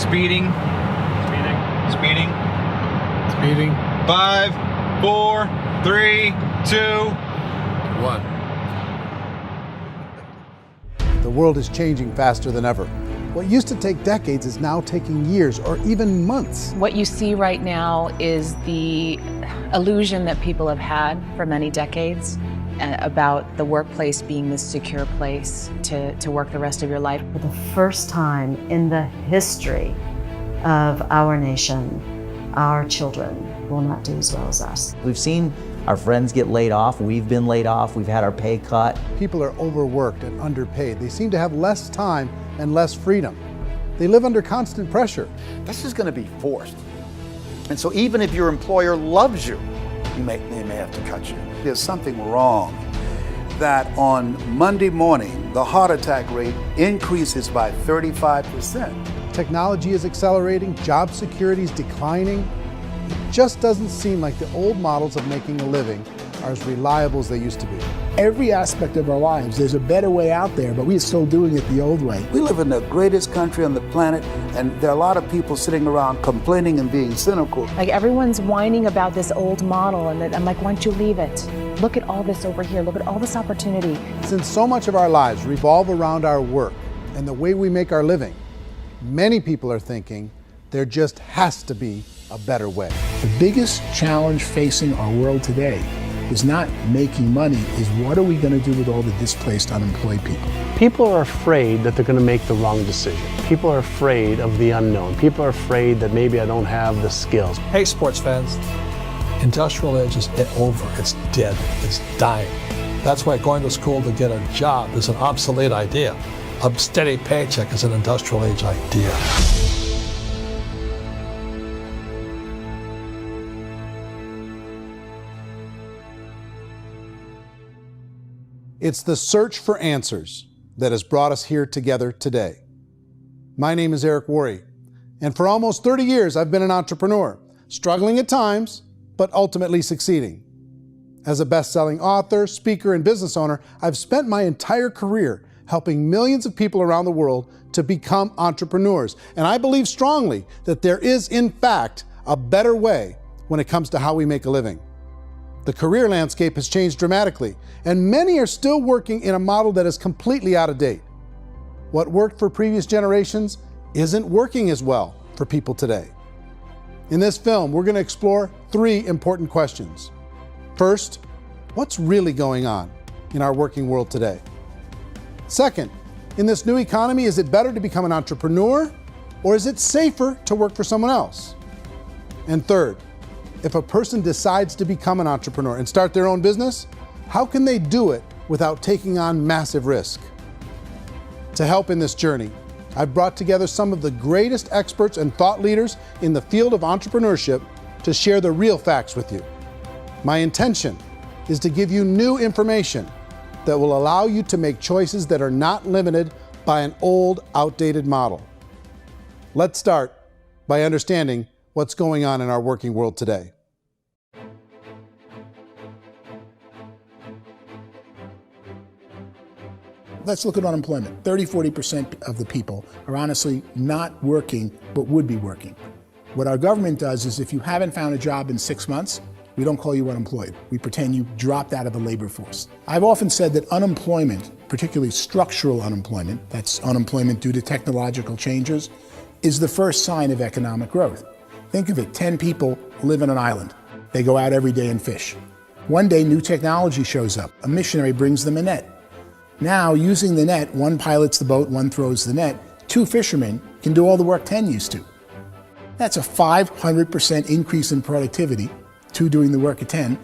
Speeding. Speeding. Speeding. 5, 4, 3, 2, 1. The world is changing faster than ever. What used to take decades is now taking years or even months. What you see right now is the illusion that people have had for many decades about the workplace being this secure place to work the rest of your life. For the first time in the history of our nation, our children will not do as well as us. We've seen our friends get laid off, we've been laid off, we've had our pay cut. People are overworked and underpaid. They seem to have less time and less freedom. They live under constant pressure. This is going to be forced. And so even if your employer loves you, they may have to cut you. There's something wrong that on Monday morning, the heart attack rate increases by 35%. Technology is accelerating, job security is declining. It just doesn't seem like the old models of making a living are as reliable as they used to be. Every aspect of our lives, there's a better way out there, but we're still doing it the old way. We live in the greatest country on the planet, and there are a lot of people sitting around complaining and being cynical. Like everyone's whining about this old model, and I'm like, why don't you leave it? Look at all this over here, look at all this opportunity. Since so much of our lives revolve around our work and the way we make our living, many people are thinking there just has to be a better way. The biggest challenge facing our world today is not making money, is what are we going to do with all the displaced, unemployed people? People are afraid that they're going to make the wrong decision. People are afraid of the unknown. People are afraid that maybe I don't have the skills. Hey, sports fans. Industrial age is over. It's dead. It's dying. That's why going to school to get a job is an obsolete idea. A steady paycheck is an industrial age idea. It's the search for answers that has brought us here together today. My name is Eric Worre, and for almost 30 years I've been an entrepreneur, struggling at times, but ultimately succeeding. As a best-selling author, speaker, and business owner, I've spent my entire career helping millions of people around the world to become entrepreneurs. And I believe strongly that there is, in fact, a better way when it comes to how we make a living. The career landscape has changed dramatically, and many are still working in a model that is completely out of date. What worked for previous generations isn't working as well for people today. In this film, we're going to explore 3 important questions. First, what's really going on in our working world today? Second, in this new economy, is it better to become an entrepreneur, or is it safer to work for someone else? And third, if a person decides to become an entrepreneur and start their own business, how can they do it without taking on massive risk? To help in this journey, I've brought together some of the greatest experts and thought leaders in the field of entrepreneurship to share the real facts with you. My intention is to give you new information that will allow you to make choices that are not limited by an old, outdated model. Let's start by understanding what's going on in our working world today. Let's look at unemployment. 30–40% of the people are honestly not working, but would be working. What our government does is if you haven't found a job in 6 months, we don't call you unemployed. We pretend you dropped out of the labor force. I've often said that unemployment, particularly structural unemployment, that's unemployment due to technological changes, is the first sign of economic growth. Think of it, 10 people live on an island. They go out every day and fish. One day, new technology shows up. A missionary brings them a net. Now, using the net, one pilots the boat, one throws the net. 2 fishermen can do all the work 10 used to. That's a 500% increase in productivity, 2 doing the work of 10,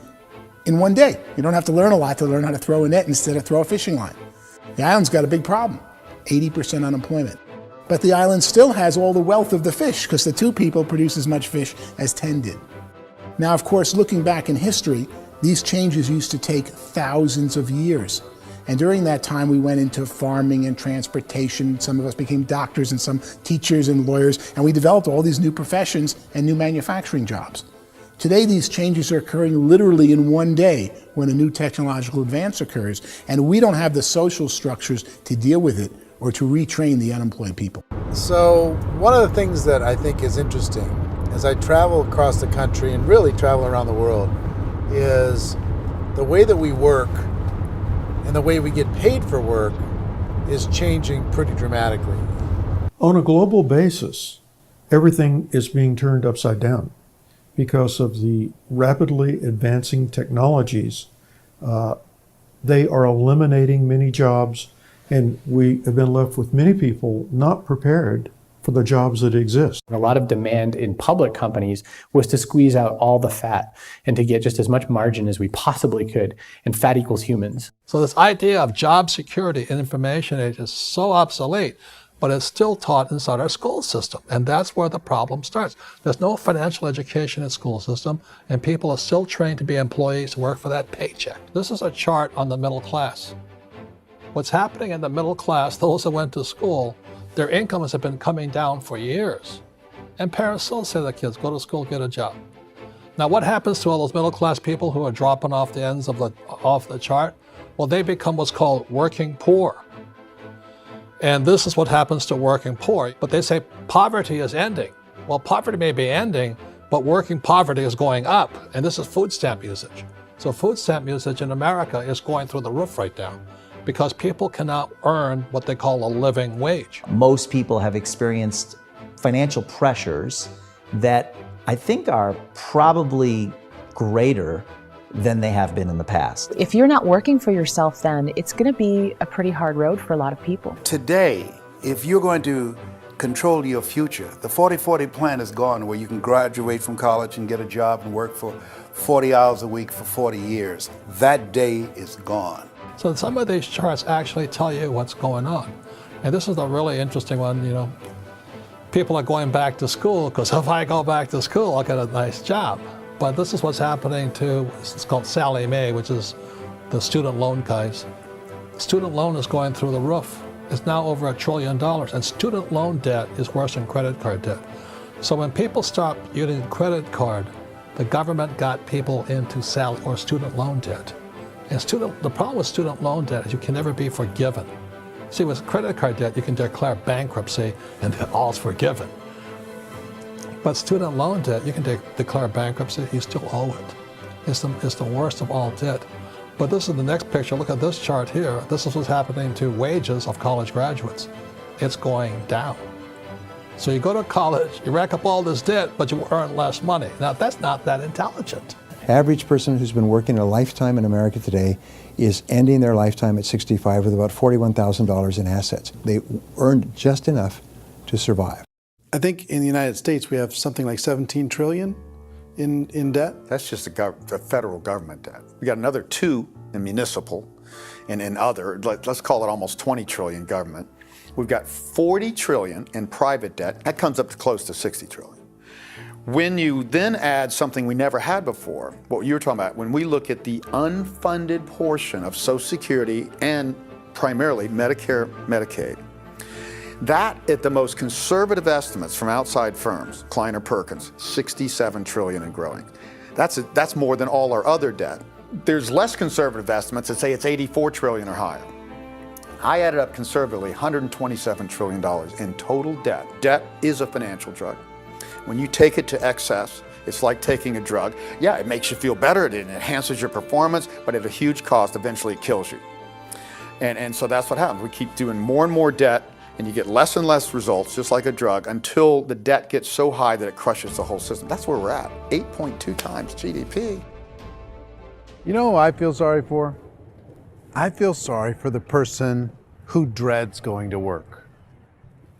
in one day. You don't have to learn a lot to learn how to throw a net instead of throw a fishing line. The island's got a big problem, 80% unemployment. But the island still has all the wealth of the fish because the 2 people produce as much fish as 10 did. Now, of course, looking back in history, these changes used to take thousands of years. And during that time, we went into farming and transportation. Some of us became doctors and some teachers and lawyers, and we developed all these new professions and new manufacturing jobs. Today, these changes are occurring literally in one day when a new technological advance occurs, and we don't have the social structures to deal with it or to retrain the unemployed people. So one of the things that I think is interesting as I travel across the country and really travel around the world is the way that we work and the way we get paid for work is changing pretty dramatically. On a global basis, everything is being turned upside down because of the rapidly advancing technologies. They are eliminating many jobs, and we have been left with many people not prepared for the jobs that exist. A lot of demand in public companies was to squeeze out all the fat and to get just as much margin as we possibly could, and fat equals humans. So this idea of job security in information age is so obsolete, but it's still taught inside our school system, and that's where the problem starts. There's no financial education in the school system, and people are still trained to be employees to work for that paycheck. This is a chart on the middle class. What's happening in the middle class, those that went to school, their incomes have been coming down for years. And parents still say to their kids, go to school, get a job. Now what happens to all those middle class people who are dropping off the ends of the chart? Well, they become what's called working poor. And this is what happens to working poor. But they say poverty is ending. Well, poverty may be ending, but working poverty is going up. And this is food stamp usage. So food stamp usage in America is going through the roof right now, because people cannot earn what they call a living wage. Most people have experienced financial pressures that I think are probably greater than they have been in the past. If you're not working for yourself, then it's going to be a pretty hard road for a lot of people. Today, if you're going to control your future, the 40-40 plan is gone, where you can graduate from college and get a job and work for 40 hours a week for 40 years. That day is gone. So some of these charts actually tell you what's going on. And this is a really interesting one, you know. People are going back to school because if I go back to school, I'll get a nice job. But this is what's happening to, it's called Sallie Mae, which is the student loan guys. Student loan is going through the roof. It's now over $1 trillion, and student loan debt is worse than credit card debt. So when people stopped using credit card, the government got people into student loan debt. And the problem with student loan debt is you can never be forgiven. See, with credit card debt, you can declare bankruptcy and all's forgiven. But student loan debt, you can declare bankruptcy, you still owe it. It's the worst of all debt. But this is the next picture. Look at this chart here. This is what's happening to wages of college graduates. It's going down. So you go to college, you rack up all this debt, but you earn less money. Now, that's not that intelligent. Average person who's been working a lifetime in America today is ending their lifetime at 65 with about $41,000 in assets. They earned just enough to survive. I think in the United States we have something like 17 trillion in debt. That's just the federal government debt. We got another 2 in municipal and in other, let's call it almost 20 trillion government. We've got 40 trillion in private debt. That comes up to close to 60 trillion. When you then add something we never had before, what you were talking about, when we look at the unfunded portion of Social Security and primarily Medicare, Medicaid, that at the most conservative estimates from outside firms, Kleiner Perkins, 67 trillion and growing. That's more than all our other debt. There's less conservative estimates that say it's 84 trillion or higher. I added up conservatively $127 trillion in total debt. Debt is a financial drug. When you take it to excess, it's like taking a drug. Yeah, it makes you feel better, it enhances your performance, but at a huge cost, eventually it kills you. And so that's what happens. We keep doing more and more debt, and you get less and less results, just like a drug, until the debt gets so high that it crushes the whole system. That's where we're at, 8.2 times GDP. You know who I feel sorry for? I feel sorry for the person who dreads going to work,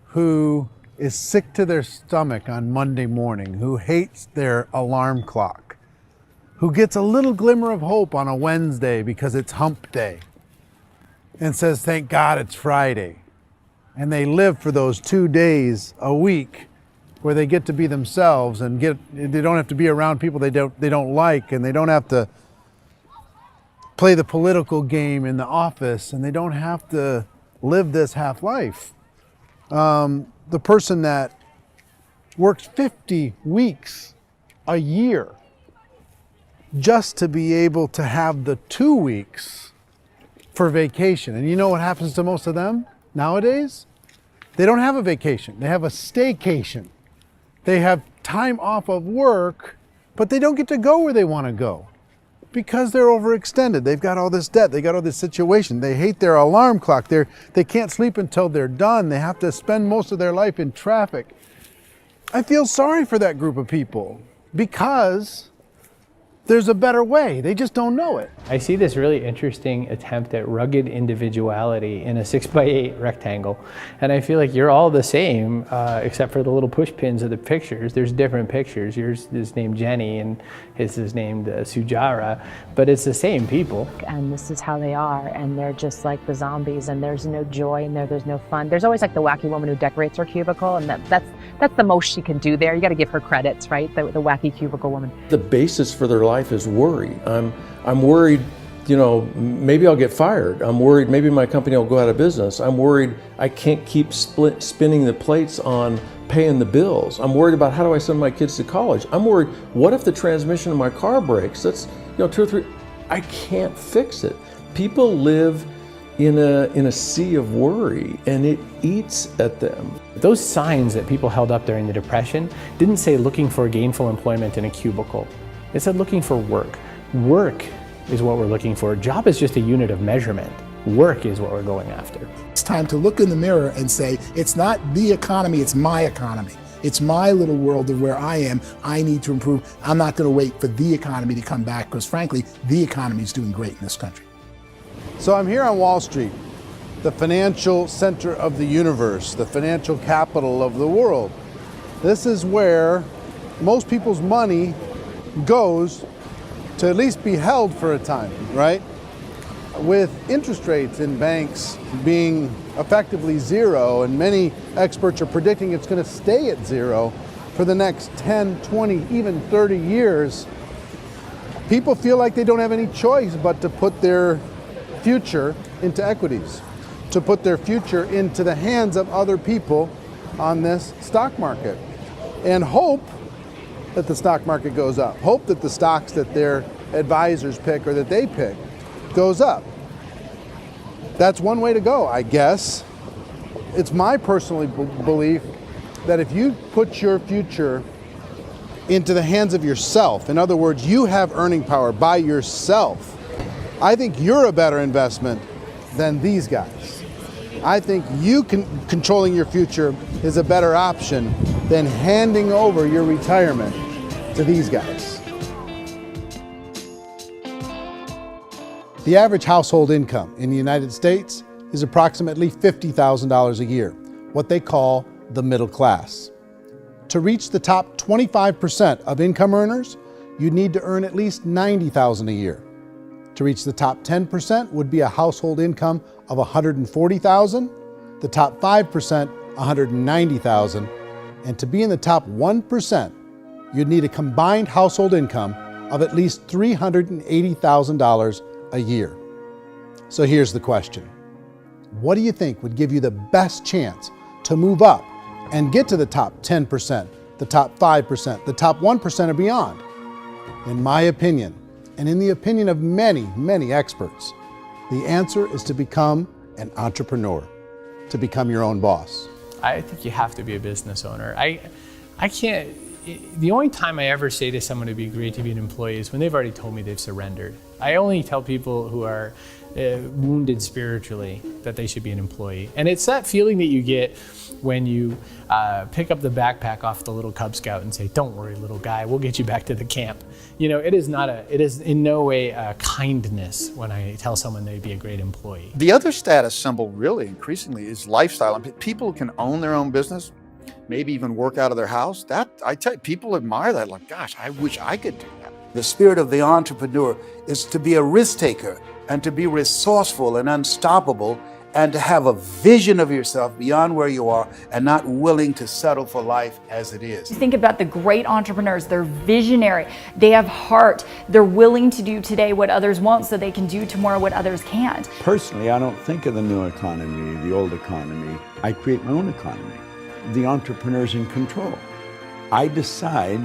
who is sick to their stomach on Monday morning, who hates their alarm clock, who gets a little glimmer of hope on a Wednesday because it's hump day and says, thank God it's Friday. And they live for those 2 days a week where they get to be themselves and they don't have to be around people they don't like, and they don't have to play the political game in the office, and they don't have to live this half life. The person that works 50 weeks a year just to be able to have the 2 weeks for vacation. And you know what happens to most of them nowadays? They don't have a vacation. They have a staycation. They have time off of work, but they don't get to go where they want to go because they're overextended. They've got all this debt. They got all this situation. They hate their alarm clock. They can't sleep until they're done. They have to spend most of their life in traffic. I feel sorry for that group of people because there's a better way. They just don't know it. I see this really interesting attempt at rugged individuality in a 6x8 rectangle. And I feel like you're all the same, except for the little push pins of the pictures. There's different pictures. Yours is named Jenny and his is named Sujara, but it's the same people. And this is how they are, and they're just like the zombies, and there's no joy in there, there's no fun. There's always like the wacky woman who decorates her cubicle, and that's the most she can do there. You got to give her credits, right? The wacky cubicle woman. The basis for their life is worry. I'm worried, you know, maybe I'll get fired. I'm worried maybe my company will go out of business. I'm worried I can't keep spinning the plates on paying the bills. I'm worried about how do I send my kids to college. I'm worried, what if the transmission of my car breaks? That's, you know, 2 or 3, I can't fix it. People live in a sea of worry, and it eats at them. Those signs that people held up during the Depression didn't say looking for gainful employment in a cubicle. It said looking for work. Work is what we're looking for. Job is just a unit of measurement. Work is what we're going after. It's time to look in the mirror and say, it's not the economy, it's my economy. It's my little world of where I am. I need to improve. I'm not going to wait for the economy to come back because frankly, the economy is doing great in this country. So I'm here on Wall Street, the financial center of the universe, the financial capital of the world. This is where most people's money goes to at least be held for a time, right? With interest rates in banks being effectively zero, and many experts are predicting it's going to stay at zero for the next 10, 20, even 30 years, people feel like they don't have any choice but to put their future into equities, to put their future into the hands of other people on this stock market, and hope that the stock market goes up, hope that the stocks that their advisors pick or that they pick goes up. That's one way to go, I guess. It's my personal belief that if you put your future into the hands of yourself, in other words, you have earning power by yourself, I think you're a better investment than these guys. I think you controlling your future is a better option than handing over your retirement to these guys. The average household income in the United States is approximately $50,000 a year, what they call the middle class. To reach the top 25% of income earners, you'd need to earn at least $90,000 a year. To reach the top 10% would be a household income of $140,000, the top 5%, $190,000, and to be in the top 1%, you'd need a combined household income of at least $380,000 a year. So here's the question. What do you think would give you the best chance to move up and get to the top 10%, the top 5%, the top 1% or beyond? In my opinion, and in the opinion of many, many experts, the answer is to become an entrepreneur, to become your own boss. I think you have to be a business owner. I can't, the only time I ever say to someone it'd be great to be an employee is when they've already told me they've surrendered. I only tell people who are wounded spiritually that they should be an employee. And it's that feeling that you get when you pick up the backpack off the little Cub Scout and say, "Don't worry, little guy, we'll get you back to the camp." You know, it is in no way a kindness when I tell someone they'd be a great employee. The other status symbol really increasingly is lifestyle. I mean, people can own their own business, maybe even work out of their house. That, I tell you, people admire that, like, gosh, I wish I could do that. The spirit of the entrepreneur is to be a risk taker and to be resourceful and unstoppable and to have a vision of yourself beyond where you are and not willing to settle for life as it is. Think about the great entrepreneurs. They're visionary. They have heart. They're willing to do today what others won't so they can do tomorrow what others can't. Personally, I don't think of the new economy, the old economy. I create my own economy. The entrepreneur's in control. I decide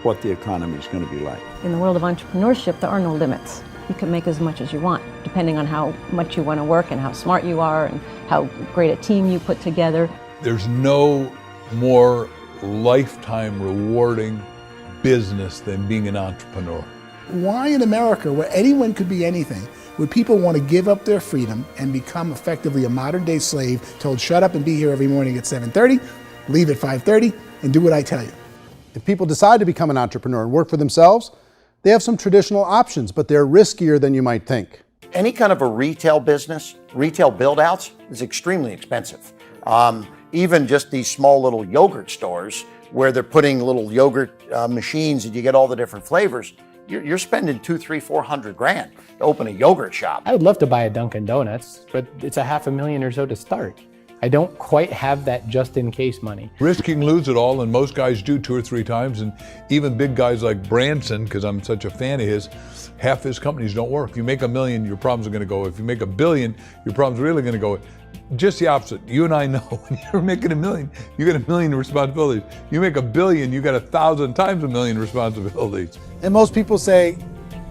what the economy is going to be like. In the world of entrepreneurship, there are no limits. You can make as much as you want, depending on how much you want to work and how smart you are and how great a team you put together. There's no more lifetime rewarding business than being an entrepreneur. Why in America, where anyone could be anything, would people want to give up their freedom and become effectively a modern-day slave, told shut up and be here every morning at 7:30, leave at 5:30, and do what I tell you? If people decide to become an entrepreneur and work for themselves, they have some traditional options, but they're riskier than you might think. Any kind of a retail business, retail build-outs, is extremely expensive. Even just these small little yogurt stores where they're putting little yogurt machines and you get all the different flavors, you're spending $200,000, $300,000, $400,000 to open a yogurt shop. I would love to buy a Dunkin' Donuts, but it's $500,000 or so to start. I don't quite have that just in case money. Risk you can lose it all, and most guys do 2 or 3 times, and even big guys like Branson, because I'm such a fan of his, half his companies don't work. If you make $1 million, your problems are going to go. If you make $1 billion, your problems are really going to go. Just the opposite. You and I know when you're making $1 million, you got $1 million responsibilities. You make $1 billion, you got 1,000 times $1 million responsibilities. And most people say,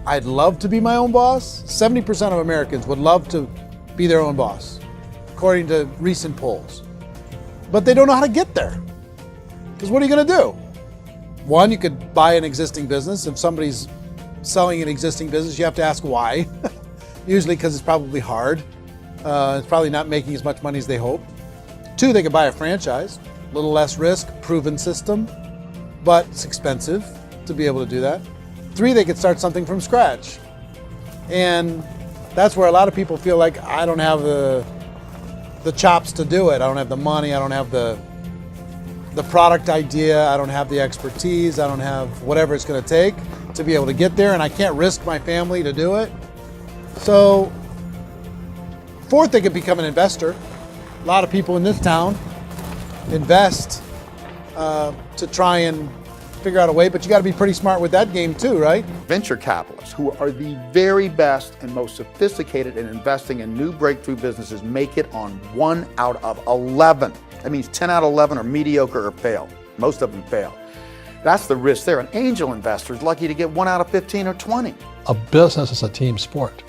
I'd love to be my own boss. 70% of Americans would love to be their own boss, according to recent polls. But they don't know how to get there. Because what are you going to do? One, you could buy an existing business. If somebody's selling an existing business, you have to ask why. Usually because it's probably hard. It's probably not making as much money as they hope. 2, they could buy a franchise. A little less risk, proven system, but it's expensive to be able to do that. 3, they could start something from scratch. And that's where a lot of people feel like, I don't have the chops to do it. I don't have the money. I don't have the product idea. I don't have the expertise. I don't have whatever it's going to take to be able to get there, and I can't risk my family to do it. So, 4th, they could become an investor. A lot of people in this town invest to try and figure out a way, but you got to be pretty smart with that game too, right? Venture capitalists, who are the very best and most sophisticated in investing in new breakthrough businesses, make it on 1 out of 11. That means 10 out of 11 are mediocre or fail. Most of them fail. That's the risk there. An angel investor is lucky to get 1 out of 15 or 20. A business is a team sport.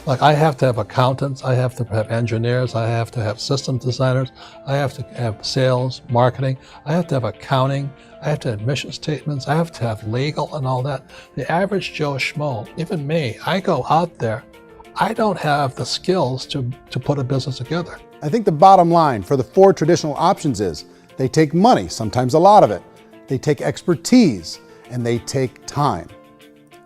Like, I have to have accountants, I have to have engineers, I have to have system designers, I have to have sales, marketing, I have to have accounting, I have to have mission statements, I have to have legal and all that. The average Joe Schmo, even me, I go out there, I don't have the skills to put a business together. I think the bottom line for the 4 traditional options is they take money, sometimes a lot of it. They take expertise, and they take time.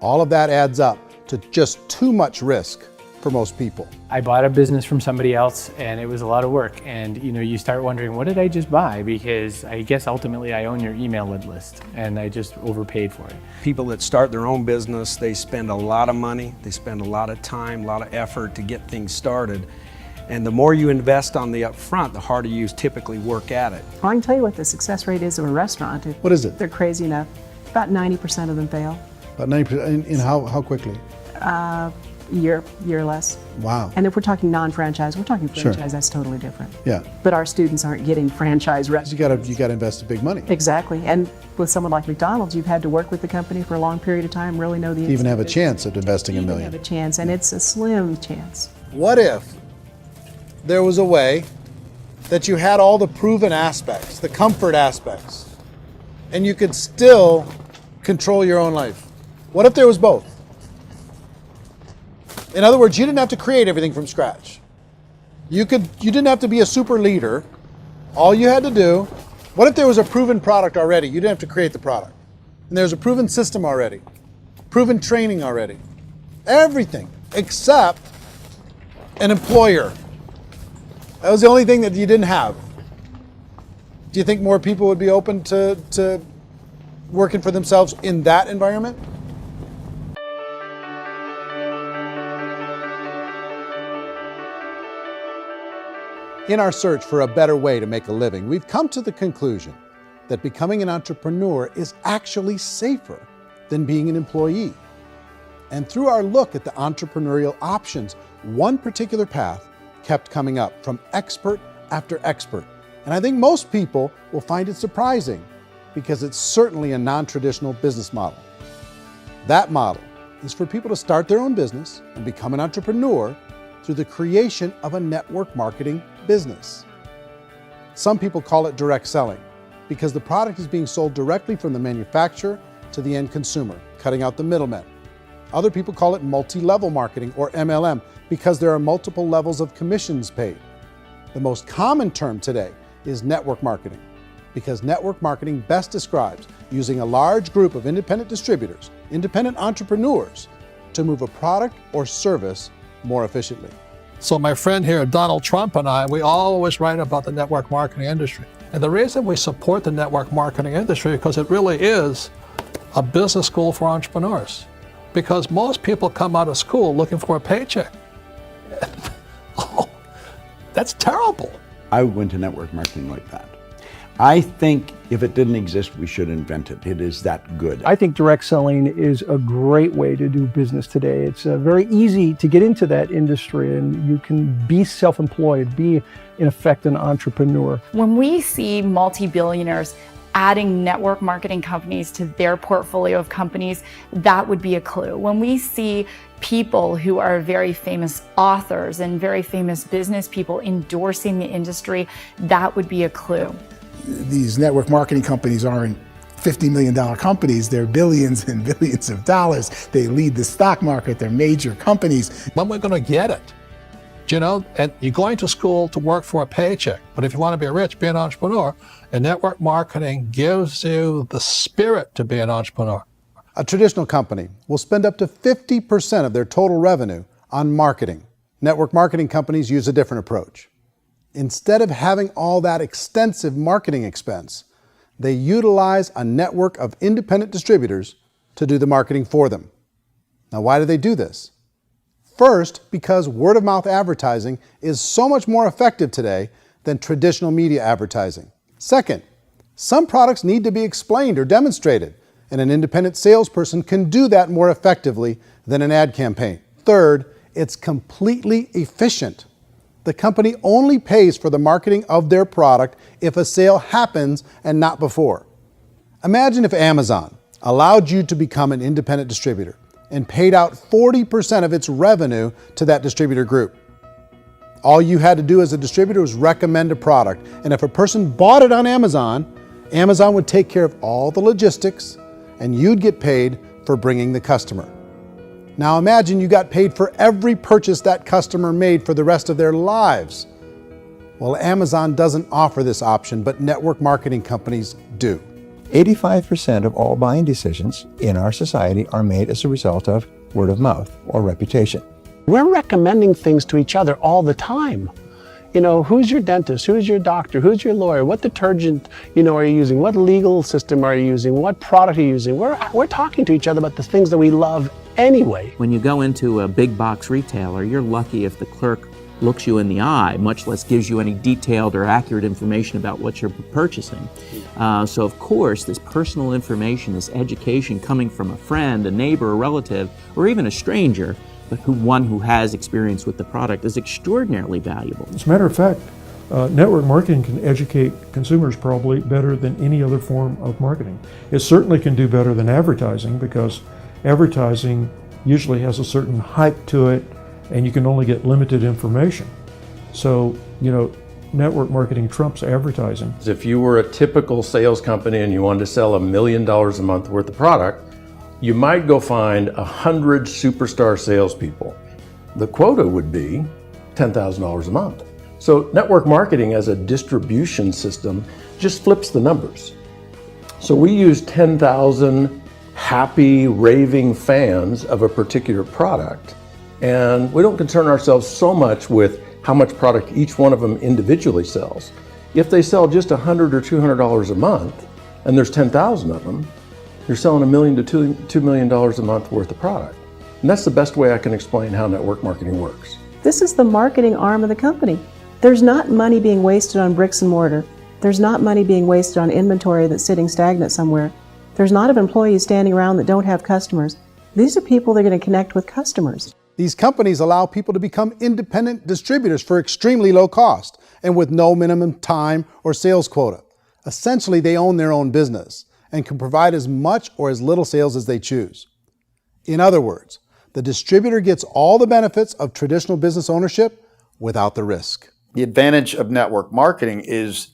All of that adds up to just too much risk for most people. I bought a business from somebody else and it was a lot of work. And you start wondering, what did I just buy? Because I guess ultimately I own your email list and I just overpaid for it. People that start their own business, they spend a lot of money, they spend a lot of time, a lot of effort to get things started. And the more you invest on the upfront, the harder you typically work at it. I can tell you what the success rate is of a restaurant. What is it? They're crazy enough. About 90% of them fail. About 90%, in how quickly? Year or less. Wow. And if we're talking non-franchise, we're talking franchise, Sure. That's totally different. Yeah. But our students aren't getting franchise restaurants. You got to invest big money. Exactly. And with someone like McDonald's, you've had to work with the company for a long period of time, really know the To even have a business. chance at investing $1 million. Have a chance, and it's a slim chance. What if there was a way that you had all the proven aspects, the comfort aspects, and you could still control your own life? What if there was both? In other words, you didn't have to create everything from scratch. You didn't have to be a super leader. All you had to do, what if there was a proven product already? You didn't have to create the product. And there's a proven system already, proven training already. Everything except an employer. That was the only thing that you didn't have. Do you think more people would be open to working for themselves in that environment? In our search for a better way to make a living, we've come to the conclusion that becoming an entrepreneur is actually safer than being an employee. And through our look at the entrepreneurial options, one particular path kept coming up from expert after expert. And I think most people will find it surprising because it's certainly a non-traditional business model. That model is for people to start their own business and become an entrepreneur through the creation of a network marketing business. Some people call it direct selling because the product is being sold directly from the manufacturer to the end consumer, cutting out the middlemen. Other people call it multi-level marketing, or MLM, because there are multiple levels of commissions paid. The most common term today is network marketing, because network marketing best describes using a large group of independent distributors, independent entrepreneurs, to move a product or service more efficiently. So my friend here, Donald Trump, and I, we always write about the network marketing industry. And the reason we support the network marketing industry is because it really is a business school for entrepreneurs. Because most people come out of school looking for a paycheck. Oh, that's terrible. I went to network marketing like that. I think if it didn't exist, we should invent it. It is that good. I think direct selling is a great way to do business today. It's very easy to get into that industry, and you can be self-employed, be in effect an entrepreneur. When we see multi-billionaires adding network marketing companies to their portfolio of companies, that would be a clue. When we see people who are very famous authors and very famous business people endorsing the industry, that would be a clue. These network marketing companies aren't $50 million companies, they're billions and billions of dollars. They lead the stock market, they're major companies. When we're going to get it? You know, and you're going to school to work for a paycheck, but if you want to be rich, be an entrepreneur, and network marketing gives you the spirit to be an entrepreneur. A traditional company will spend up to 50% of their total revenue on marketing. Network marketing companies use a different approach. Instead of having all that extensive marketing expense, they utilize a network of independent distributors to do the marketing for them. Now, why do they do this? First, because word-of-mouth advertising is so much more effective today than traditional media advertising. Second, some products need to be explained or demonstrated, and an independent salesperson can do that more effectively than an ad campaign. Third, it's completely efficient. The company only pays for the marketing of their product if a sale happens and not before. Imagine if Amazon allowed you to become an independent distributor and paid out 40% of its revenue to that distributor group. All you had to do as a distributor was recommend a product, and if a person bought it on Amazon, Amazon would take care of all the logistics and you'd get paid for bringing the customer. Now imagine you got paid for every purchase that customer made for the rest of their lives. Well, Amazon doesn't offer this option, but network marketing companies do. 85% of all buying decisions in our society are made as a result of word of mouth or reputation. We're recommending things to each other all the time. You know, who's your dentist? Who's your doctor? Who's your lawyer? What detergent, are you using? What legal system are you using? What product are you using? We're talking to each other about the things that we love anyway. When you go into a big box retailer, you're lucky if the clerk looks you in the eye, much less gives you any detailed or accurate information about what you're purchasing. So of course, this personal information, this education coming from a friend, a neighbor, a relative, or even a stranger, but one who has experience with the product is extraordinarily valuable. As a matter of fact, network marketing can educate consumers probably better than any other form of marketing. It certainly can do better than advertising, because advertising usually has a certain hype to it and you can only get limited information. So, network marketing trumps advertising. If you were a typical sales company and you wanted to sell $1 million a month worth of product, you might go find 100 superstar salespeople. The quota would be $10,000 a month. So network marketing as a distribution system just flips the numbers. So we use 10,000 happy, raving fans of a particular product, and we don't concern ourselves so much with how much product each one of them individually sells. If they sell just $100 or $200 a month, and there's 10,000 of them, you're selling $1 million to $2 million a month worth of product. And that's the best way I can explain how network marketing works. This is the marketing arm of the company. There's not money being wasted on bricks and mortar. There's not money being wasted on inventory that's sitting stagnant somewhere. There's not of employees standing around that don't have customers. These are people that are going to connect with customers. These companies allow people to become independent distributors for extremely low cost and with no minimum time or sales quota. Essentially, they own their own business and can provide as much or as little sales as they choose. In other words, the distributor gets all the benefits of traditional business ownership without the risk. The advantage of network marketing is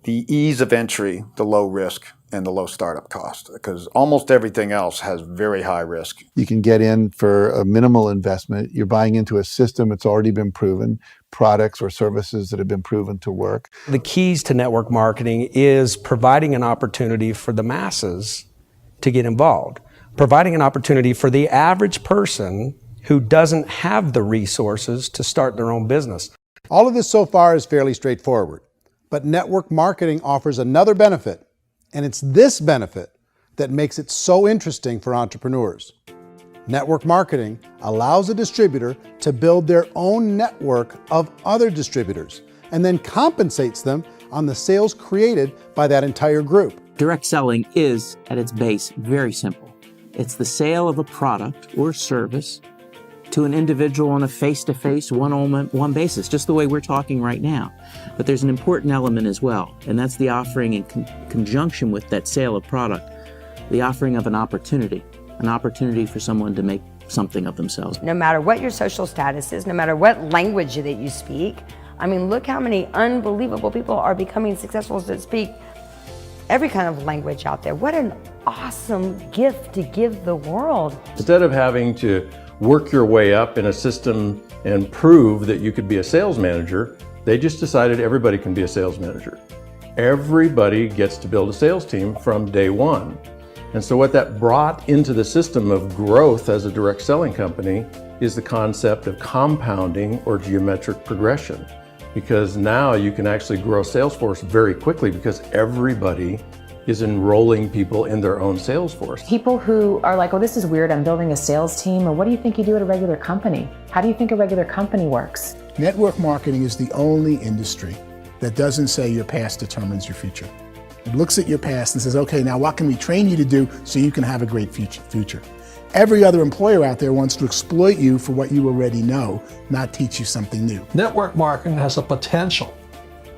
the ease of entry, the low risk, and the low startup cost, because almost everything else has very high risk. You can get in for a minimal investment. You're buying into a system that's already been proven, products or services that have been proven to work. The keys to network marketing is providing an opportunity for the masses to get involved, providing an opportunity for the average person who doesn't have the resources to start their own business. All of this so far is fairly straightforward, but network marketing offers another benefit, and it's this benefit that makes it so interesting for entrepreneurs. Network marketing allows a distributor to build their own network of other distributors and then compensates them on the sales created by that entire group. Direct selling is, at its base, very simple. It's the sale of a product or service to an individual on a face-to-face, one-on-one basis, just the way we're talking right now. But there's an important element as well, and that's the offering in conjunction with that sale of product, the offering of an opportunity for someone to make something of themselves. No matter what your social status is, no matter what language that you speak, I mean, look how many unbelievable people are becoming successful that speak every kind of language out there. What an awesome gift to give the world. Instead of having to work your way up in a system and prove that you could be a sales manager, they just decided everybody can be a sales manager. Everybody gets to build a sales team from day one. And so what that brought into the system of growth as a direct selling company is the concept of compounding or geometric progression. Because now you can actually grow a sales force very quickly because everybody is enrolling people in their own sales force. People who are like, oh, this is weird, I'm building a sales team, or what do you think you do at a regular company? How do you think a regular company works? Network marketing is the only industry that doesn't say your past determines your future. It looks at your past and says, okay, now what can we train you to do so you can have a great future? Every other employer out there wants to exploit you for what you already know, not teach you something new. Network marketing has the potential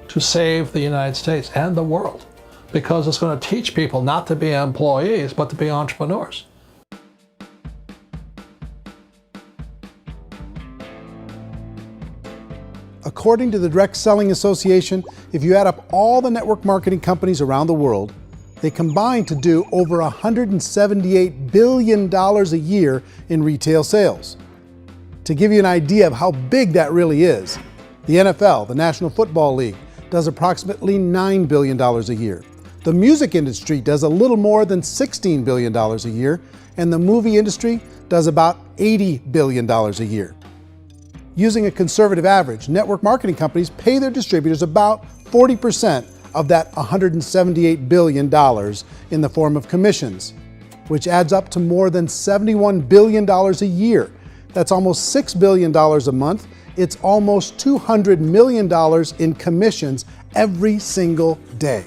to save the United States and the world because it's going to teach people not to be employees, but to be entrepreneurs. According to the Direct Selling Association, if you add up all the network marketing companies around the world, they combine to do over $178 billion a year in retail sales. To give you an idea of how big that really is, the NFL, the National Football League, does approximately $9 billion a year. The music industry does a little more than $16 billion a year, and the movie industry does about $80 billion a year. Using a conservative average, network marketing companies pay their distributors about 40% of that $178 billion in the form of commissions, which adds up to more than $71 billion a year. That's almost $6 billion a month. It's almost $200 million in commissions every single day.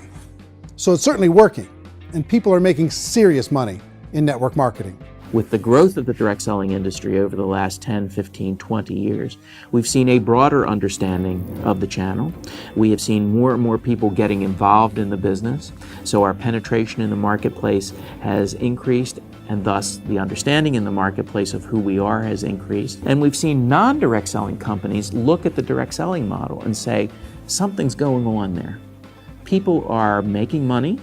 So it's certainly working, and people are making serious money in network marketing. With the growth of the direct selling industry over the last 10, 15, 20 years, we've seen a broader understanding of the channel. We have seen more and more people getting involved in the business, so our penetration in the marketplace has increased, and thus the understanding in the marketplace of who we are has increased. And we've seen non-direct selling companies look at the direct selling model and say, something's going on there. People are making money,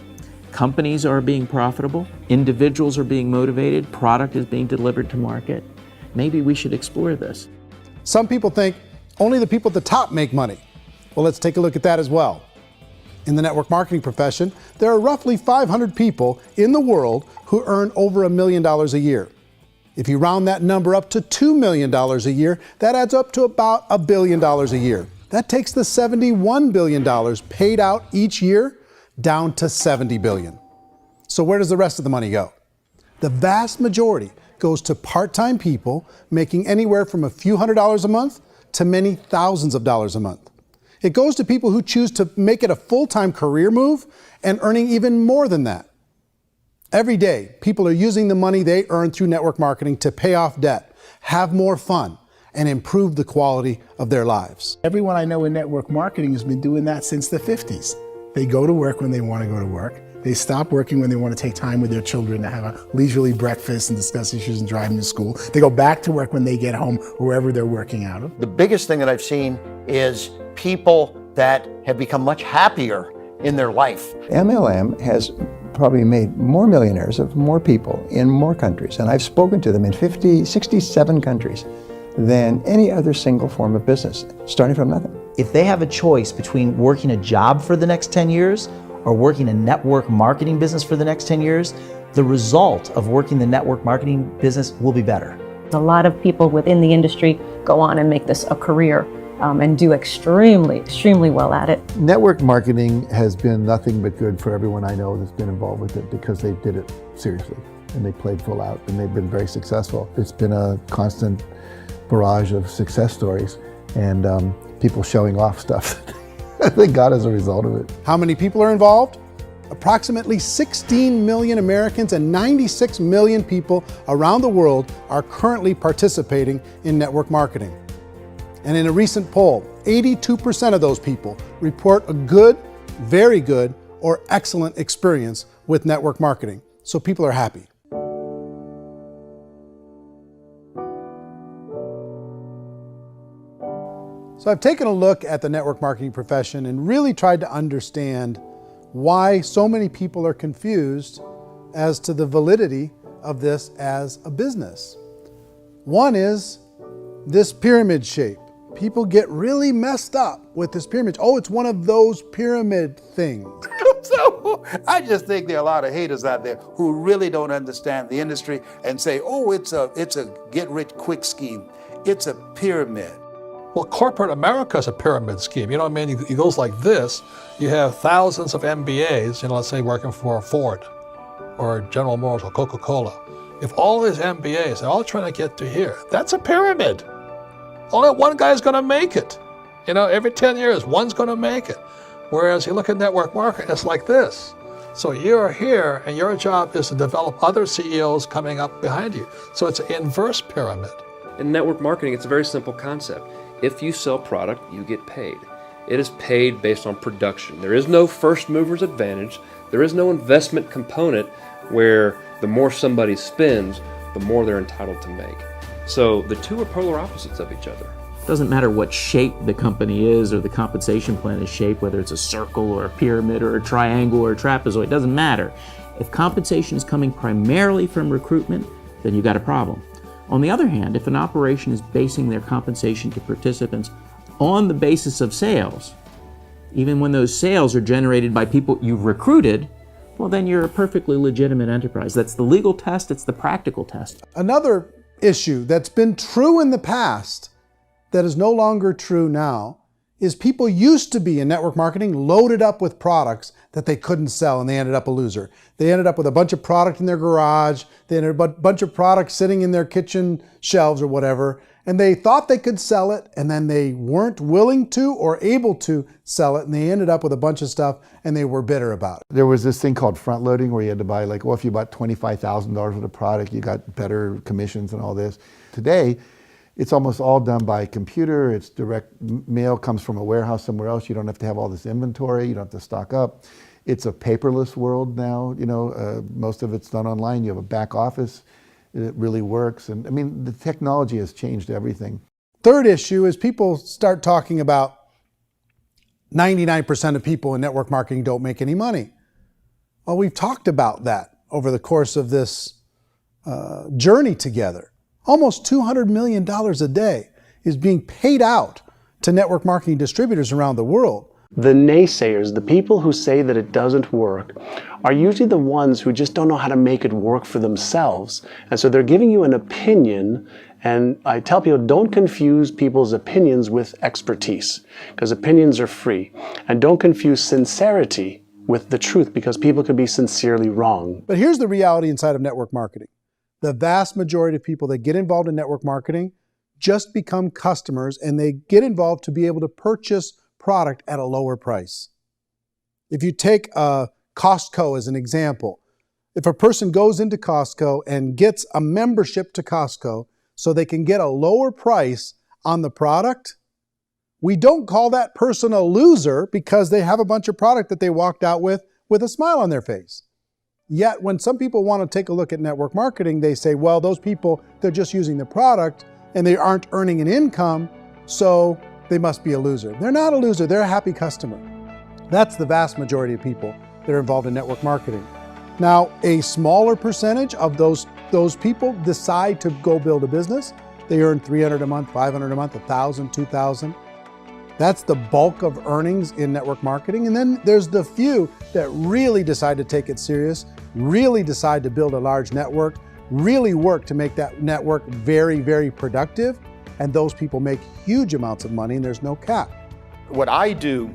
companies are being profitable, individuals are being motivated, product is being delivered to market. Maybe we should explore this. Some people think only the people at the top make money. Well, let's take a look at that as well. In the network marketing profession, there are roughly 500 people in the world who earn over $1 million a year. If you round that number up to $2 million a year, that adds up to about $1 billion a year. That takes the $71 billion paid out each year down to $70 billion. So where does the rest of the money go? The vast majority goes to part-time people making anywhere from a few $100s a month to many thousands of dollars a month. It goes to people who choose to make it a full-time career move and earning even more than that. Every day, people are using the money they earn through network marketing to pay off debt, have more fun, and improve the quality of their lives. Everyone I know in network marketing has been doing that since the 50s. They go to work when they want to go to work. They stop working when they want to take time with their children to have a leisurely breakfast and discuss issues and drive them to school. They go back to work when they get home, wherever they're working out of. The biggest thing that I've seen is people that have become much happier in their life. MLM has probably made more millionaires of more people in more countries, and I've spoken to them in 67 countries, than any other single form of business, starting from nothing. If they have a choice between working a job for the next 10 years or working a network marketing business for the next 10 years, the result of working the network marketing business will be better. A lot of people within the industry go on and make this a career and do extremely well at it. Network marketing has been nothing but good for everyone I know that's been involved with it because they did it seriously and they played full out and they've been very successful. It's been a constant barrage of success stories and people showing off stuff that they got as a result of it. How many people are involved? Approximately 16 million Americans and 96 million people around the world are currently participating in network marketing. And in a recent poll, 82% of those people report a good, very good, or excellent experience with network marketing. So people are happy. So I've taken a look at the network marketing profession and really tried to understand why so many people are confused as to the validity of this as a business. One is this pyramid shape. People get really messed up with this pyramid. Oh, it's one of those pyramid things. So I just think there are a lot of haters out there who really don't understand the industry and say, oh, it's a get-rich-quick scheme. It's a pyramid. Well, corporate America is a pyramid scheme. You know what I mean? It goes like this. You have thousands of MBAs, let's say working for Ford or General Motors or Coca-Cola. If all these MBAs, they're all trying to get to here, that's a pyramid. Only one guy's going to make it. Every 10 years, one's going to make it. Whereas you look at network marketing, it's like this. So you're here, and your job is to develop other CEOs coming up behind you. So it's an inverse pyramid. In network marketing, it's a very simple concept. If you sell product, you get paid. It is paid based on production. There is no first mover's advantage. There is no investment component where the more somebody spends, the more they're entitled to make. So the two are polar opposites of each other. It doesn't matter what shape the company is or the compensation plan is shaped, whether it's a circle or a pyramid or a triangle or a trapezoid, it doesn't matter. If compensation is coming primarily from recruitment, then you got a problem. On the other hand, if an operation is basing their compensation to participants on the basis of sales, even when those sales are generated by people you've recruited, well, then you're a perfectly legitimate enterprise. That's the legal test, it's the practical test. Another issue that's been true in the past that is no longer true now is people used to be in network marketing loaded up with products that they couldn't sell and they ended up a loser. They ended up with a bunch of product in their garage, they ended up with a bunch of products sitting in their kitchen shelves or whatever, and they thought they could sell it and then they weren't willing to or able to sell it and they ended up with a bunch of stuff and they were bitter about it. There was this thing called front loading where you had to buy if you bought $25,000 worth of product, you got better commissions and all this. Today, it's almost all done by computer. It's direct mail comes from a warehouse somewhere else. You don't have to have all this inventory. You don't have to stock up. It's a paperless world now. Most of it's done online. You have a back office. It really works. And the technology has changed everything. Third issue is people start talking about 99% of people in network marketing don't make any money. Well, we've talked about that over the course of this journey together. Almost $200 million a day is being paid out to network marketing distributors around the world. The naysayers, the people who say that it doesn't work, are usually the ones who just don't know how to make it work for themselves. And so they're giving you an opinion, and I tell people, don't confuse people's opinions with expertise, because opinions are free. And don't confuse sincerity with the truth, because people can be sincerely wrong. But here's the reality inside of network marketing. The vast majority of people that get involved in network marketing just become customers and they get involved to be able to purchase product at a lower price. If you take Costco as an example, if a person goes into Costco and gets a membership to Costco so they can get a lower price on the product, we don't call that person a loser because they have a bunch of product that they walked out with a smile on their face. Yet when some people want to take a look at network marketing, they say, well, those people, they're just using the product and they aren't earning an income, so they must be a loser. They're not a loser, they're a happy customer. That's the vast majority of people that are involved in network marketing. Now, a smaller percentage of those people decide to go build a business. They earn $300 a month, $500 a month, $1,000, $2,000. That's the bulk of earnings in network marketing. And then there's the few that really decide to take it serious, really decide to build a large network, really work to make that network very, very productive. And those people make huge amounts of money and there's no cap. What I do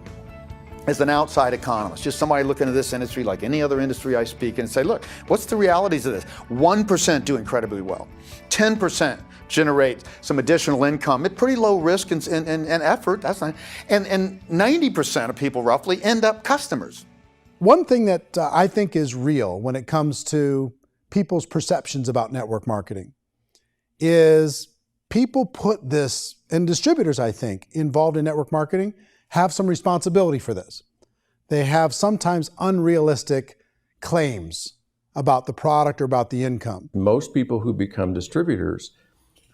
as an outside economist, just somebody looking at this industry like any other industry I speak and say, look, what's the realities of this? 1% do incredibly well. 10% generate some additional income at pretty low risk and effort. That's not, and 90% of people roughly end up customers. One thing that I think is real when it comes to people's perceptions about network marketing is people put this, and distributors, I think, involved in network marketing have some responsibility for this. They have sometimes unrealistic claims about the product or about the income. Most people who become distributors,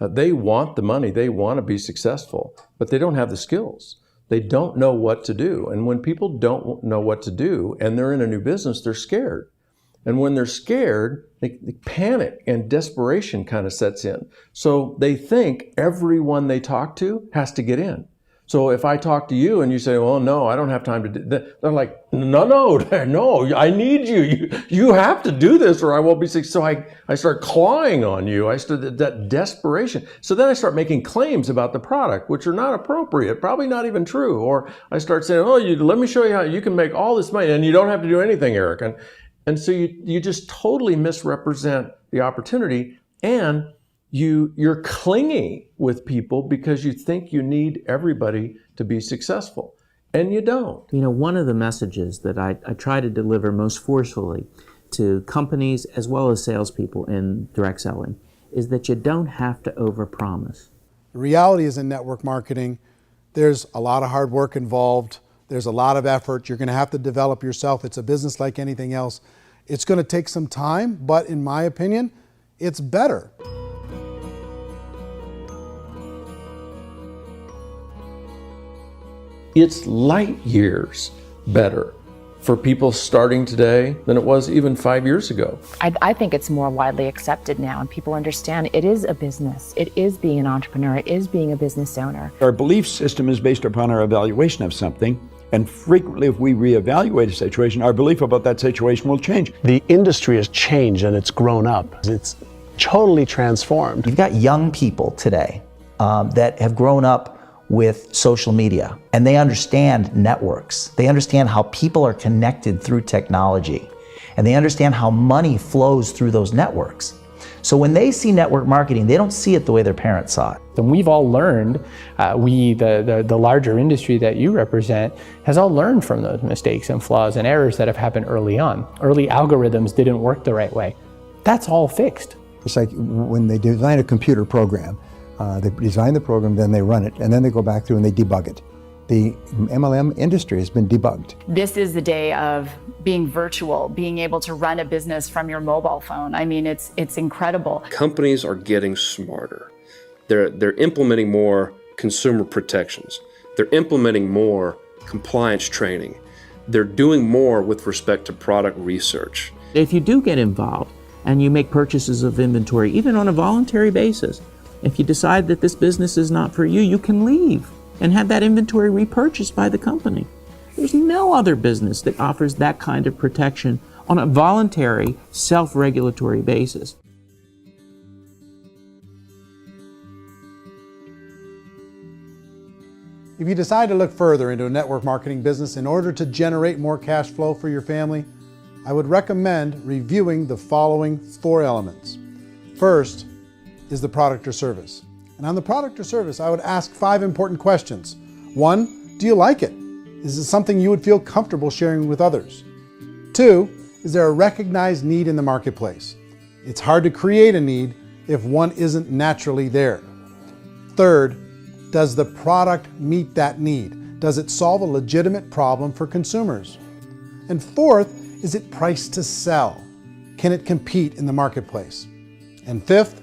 they want the money, they want to be successful, but they don't have the skills. They don't know what to do. And when people don't know what to do and they're in a new business, they're scared. And when they're scared, they panic and desperation kind of sets in. So they think everyone they talk to has to get in. So if I talk to you and you say, well, no, I don't have time to do that, they're like, no, I need you. You have to do this or I won't be successful. So I start clawing on you. I start that desperation. So then I start making claims about the product, which are not appropriate, probably not even true. Or I start saying, oh, let me show you how you can make all this money and you don't have to do anything, Eric. And so you just totally misrepresent the opportunity, and you're clingy with people because you think you need everybody to be successful, and you don't. You know, one of the messages that I try to deliver most forcefully to companies as well as salespeople in direct selling is that you don't have to overpromise. The reality is in network marketing, there's a lot of hard work involved. There's a lot of effort. You're going to have to develop yourself. It's a business like anything else. It's going to take some time, but in my opinion, it's better. It's light years better for people starting today than it was even 5 years ago. I think it's more widely accepted now, and people understand it is a business. It is being an entrepreneur. It is being a business owner. Our belief system is based upon our evaluation of something. And frequently, if we reevaluate a situation, our belief about that situation will change. The industry has changed and it's grown up. It's totally transformed. You've got young people today that have grown up with social media, and they understand networks. They understand how people are connected through technology, and they understand how money flows through those networks. So when they see network marketing, they don't see it the way their parents saw it. And we've all learned, the larger industry that you represent, has all learned from those mistakes and flaws and errors that have happened early on. Early algorithms didn't work the right way. That's all fixed. It's like when they design a computer program, they design the program, then they run it, and then they go back through and they debug it. The MLM industry has been debugged. This is the day of being virtual, being able to run a business from your mobile phone. I mean, it's incredible. Companies are getting smarter. They're implementing more consumer protections. They're implementing more compliance training. They're doing more with respect to product research. If you do get involved and you make purchases of inventory, even on a voluntary basis, if you decide that this business is not for you, you can leave and have that inventory repurchased by the company. There's no other business that offers that kind of protection on a voluntary, self-regulatory basis. If you decide to look further into a network marketing business in order to generate more cash flow for your family, I would recommend reviewing the following 4 elements. First is the product or service. And on the product or service, I would ask 5 important questions. 1, do you like it? Is it something you would feel comfortable sharing with others? 2, is there a recognized need in the marketplace? It's hard to create a need if one isn't naturally there. 3rd, does the product meet that need? Does it solve a legitimate problem for consumers? And 4th, is it priced to sell? Can it compete in the marketplace? And 5th,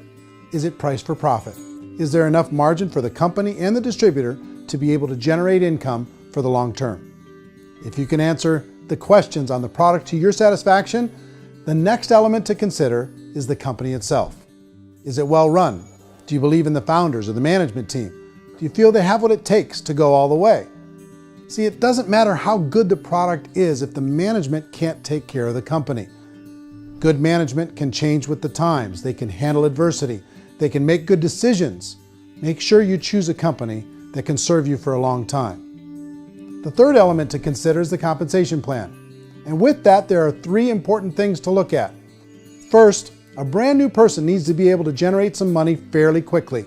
is it priced for profit? Is there enough margin for the company and the distributor to be able to generate income for the long term? If you can answer the questions on the product to your satisfaction, the next element to consider is the company itself. Is it well run? Do you believe in the founders or the management team? Do you feel they have what it takes to go all the way? See, it doesn't matter how good the product is if the management can't take care of the company. Good management can change with the times. They can handle adversity. They can make good decisions. Make sure you choose a company that can serve you for a long time. The third element to consider is the compensation plan. And with that, there are 3 important things to look at. First, a brand new person needs to be able to generate some money fairly quickly.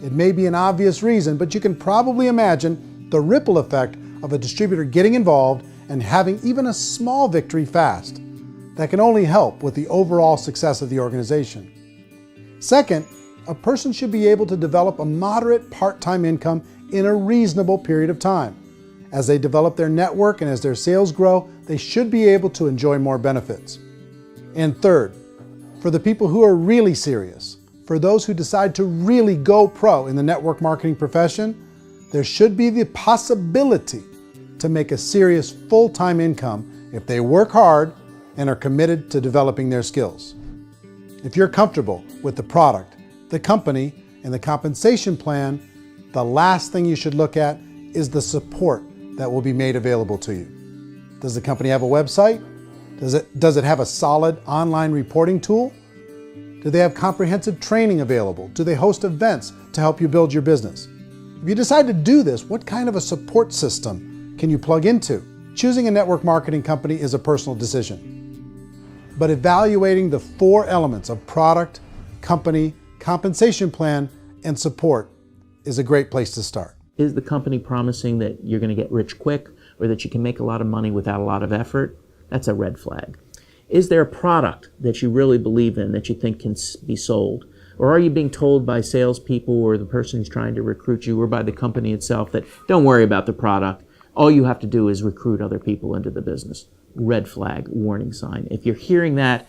It may be an obvious reason, but you can probably imagine the ripple effect of a distributor getting involved and having even a small victory fast. That can only help with the overall success of the organization. Second, a person should be able to develop a moderate part-time income in a reasonable period of time. As they develop their network and as their sales grow, they should be able to enjoy more benefits. And third, for the people who are really serious, for those who decide to really go pro in the network marketing profession, there should be the possibility to make a serious full-time income if they work hard and are committed to developing their skills. If you're comfortable with the product, the company, and the compensation plan, the last thing you should look at is the support that will be made available to you. Does the company have a website? Does it have a solid online reporting tool? Do they have comprehensive training available? Do they host events to help you build your business? If you decide to do this, what kind of a support system can you plug into? Choosing a network marketing company is a personal decision. But evaluating the 4 elements of product, company, compensation plan, and support is a great place to start. Is the company promising that you're going to get rich quick or that you can make a lot of money without a lot of effort? That's a red flag. Is there a product that you really believe in that you think can be sold? Or are you being told by salespeople or the person who's trying to recruit you or by the company itself that don't worry about the product, all you have to do is recruit other people into the business? Red flag, warning sign. If you're hearing that,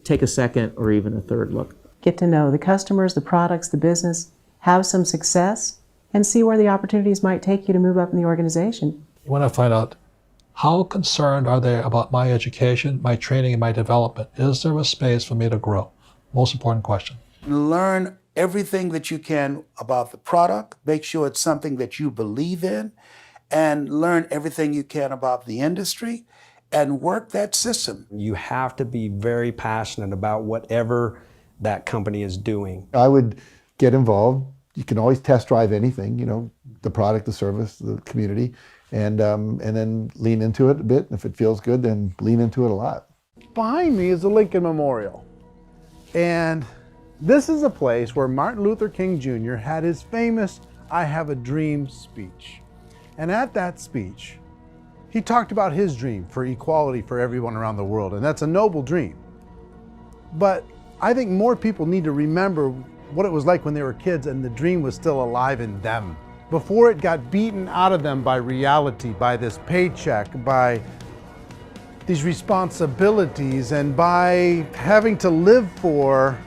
take a second or even a third look. Get to know the customers, the products, the business, have some success, and see where the opportunities might take you to move up in the organization. You want to find out how concerned are they about my education, my training, and my development? Is there a space for me to grow? Most important question. Learn everything that you can about the product. Make sure it's something that you believe in, and learn everything you can about the industry and work that system. You have to be very passionate about whatever that company is doing. I would get involved. You can always test drive anything, the product, the service, the community, and then lean into it a bit. If it feels good, then lean into it a lot. Behind me is the Lincoln Memorial. And this is a place where Martin Luther King Jr. had his famous "I Have a Dream" speech. And at that speech, he talked about his dream for equality for everyone around the world, and that's a noble dream. But I think more people need to remember what it was like when they were kids and the dream was still alive in them. Before it got beaten out of them by reality, by this paycheck, by these responsibilities, and by having to live for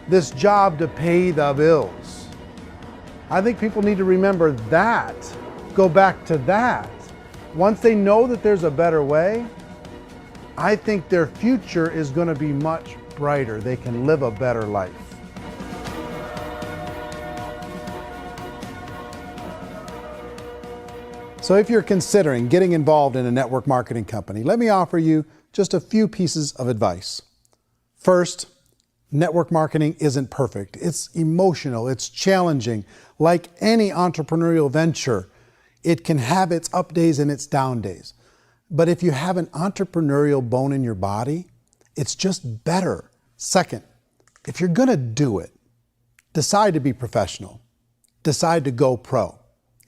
this job to pay the bills. I think people need to remember that, go back to that. Once they know that there's a better way, I think their future is going to be much brighter. They can live a better life. So if you're considering getting involved in a network marketing company, let me offer you just a few pieces of advice. First, network marketing isn't perfect. It's emotional, it's challenging. Like any entrepreneurial venture, it can have its up days and its down days. But if you have an entrepreneurial bone in your body, it's just better. Second, if you're gonna do it, decide to be professional. Decide to go pro.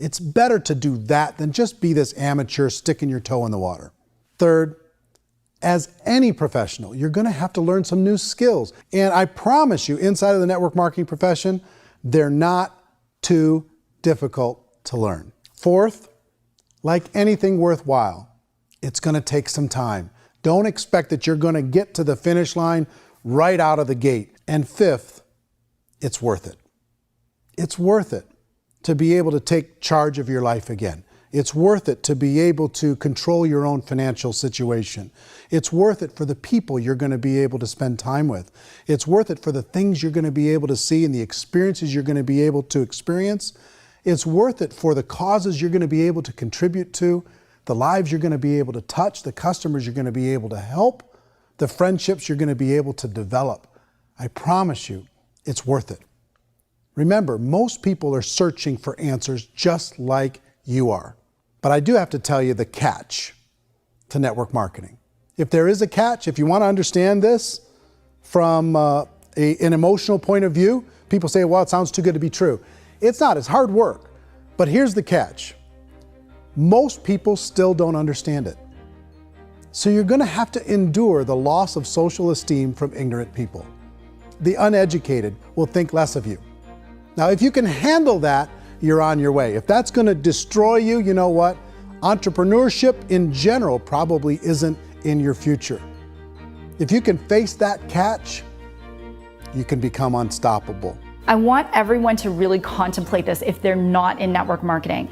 It's better to do that than just be this amateur sticking your toe in the water. Third, as any professional, you're gonna have to learn some new skills. And I promise you, inside of the network marketing profession, they're not too difficult to learn. Fourth, like anything worthwhile, it's gonna take some time. Don't expect that you're gonna get to the finish line right out of the gate. And fifth, it's worth it. It's worth it to be able to take charge of your life again. It's worth it to be able to control your own financial situation. It's worth it for the people you're going to be able to spend time with. It's worth it for the things you're going to be able to see and the experiences you're going to be able to experience. It's worth it for the causes you're going to be able to contribute to, the lives you're going to be able to touch, the customers you're going to be able to help, the friendships you're going to be able to develop. I promise you, it's worth it. Remember, most people are searching for answers just like you are. But I do have to tell you the catch to network marketing. If there is a catch, if you want to understand this from an emotional point of view, people say, well, it sounds too good to be true. It's not, it's hard work. But here's the catch. Most people still don't understand it. So you're going to have to endure the loss of social esteem from ignorant people. The uneducated will think less of you. Now, if you can handle that, you're on your way. If that's going to destroy you, you know what? Entrepreneurship in general probably isn't in your future. If you can face that catch, you can become unstoppable. I want everyone to really contemplate this if they're not in network marketing.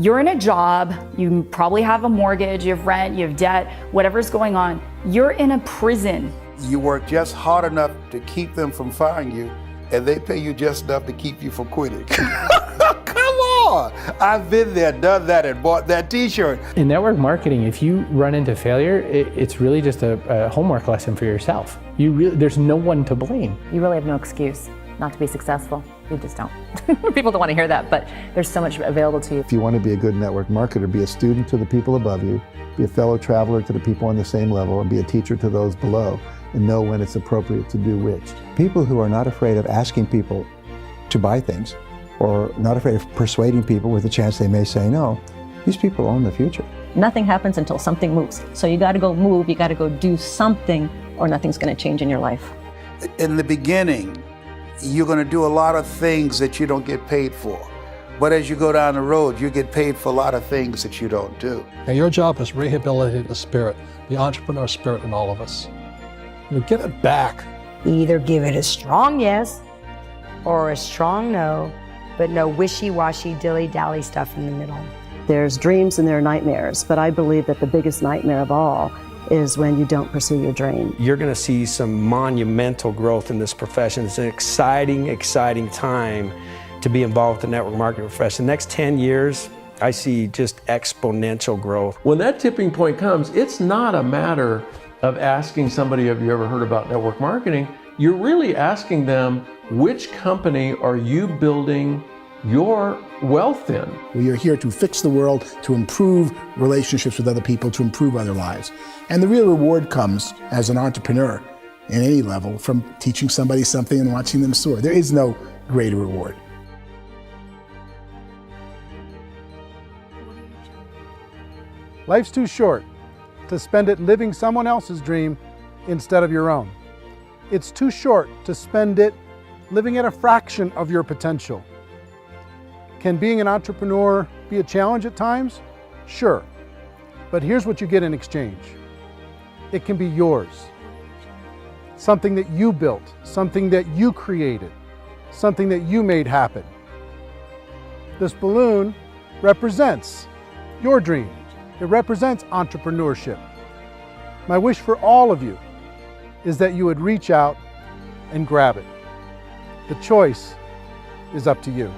You're in a job, you probably have a mortgage, you have rent, you have debt, whatever's going on. You're in a prison. You work just hard enough to keep them from firing you, and they pay you just enough to keep you from quitting. Come on! I've been there, done that, and bought that t-shirt. In network marketing, if you run into failure, it's really just a homework lesson for yourself. There's no one to blame. You really have no excuse not to be successful. You just don't. People don't want to hear that, but there's so much available to you. If you want to be a good network marketer, be a student to the people above you, be a fellow traveler to the people on the same level, and be a teacher to those below, and know when it's appropriate to do which. People who are not afraid of asking people to buy things, or not afraid of persuading people with a chance they may say no, these people own the future. Nothing happens until something moves. So you got to go move, you got to go do something, or nothing's going to change in your life. In the beginning, you're going to do a lot of things that you don't get paid for. But as you go down the road, you get paid for a lot of things that you don't do. And your job is rehabilitate the spirit, the entrepreneur spirit in all of us. You get it back. Either give it a strong yes or a strong no, but no wishy-washy, dilly-dally stuff in the middle. There's dreams and there are nightmares, but I believe that the biggest nightmare of all is when you don't pursue your dream. You're going to see some monumental growth in this profession. It's an exciting, exciting time to be involved with the network marketing profession. The next 10 years, I see just exponential growth. When that tipping point comes, it's not a matter of asking somebody, have you ever heard about network marketing? You're really asking them, which company are you building your wealth in? We are here to fix the world, to improve relationships with other people, to improve other lives. And the real reward comes as an entrepreneur in any level from teaching somebody something and watching them soar. There is no greater reward. Life's too short to spend it living someone else's dream instead of your own. It's too short to spend it living at a fraction of your potential. Can being an entrepreneur be a challenge at times? Sure. But here's what you get in exchange. It can be yours. Something that you built, something that you created, something that you made happen. This balloon represents your dream. It represents entrepreneurship. My wish for all of you is that you would reach out and grab it. The choice is up to you.